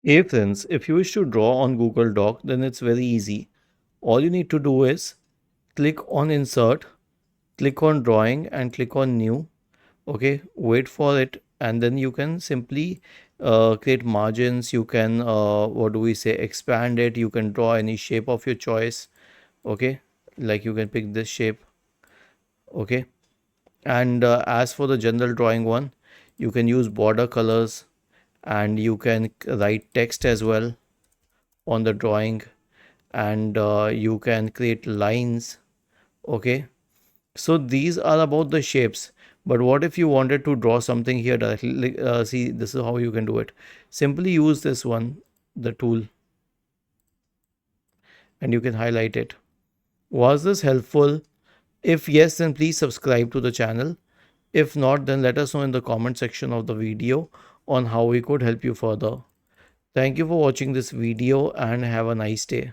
Hey friends, if you wish to draw on Google Doc, then it's very easy. All you need to do is click on Insert, click on Drawing, and click on New. Okay, wait for it, and then you can simply create margins. You can, what do we say, expand it. You can draw any shape of your choice. Okay, like you can pick this shape. Okay, and as for the general drawing one, you can use border colors and you can write text as well on the drawing, and you can create lines. Okay, so these are about the shapes, but what if you wanted to draw something here directly? See, this is how you can do it. Simply use this one, the tool, and you can highlight it. Was this helpful? If yes, then please subscribe to the channel. If not, then let us know in the comment section of the video on how we could help you further. Thank you for watching this video and have a nice day.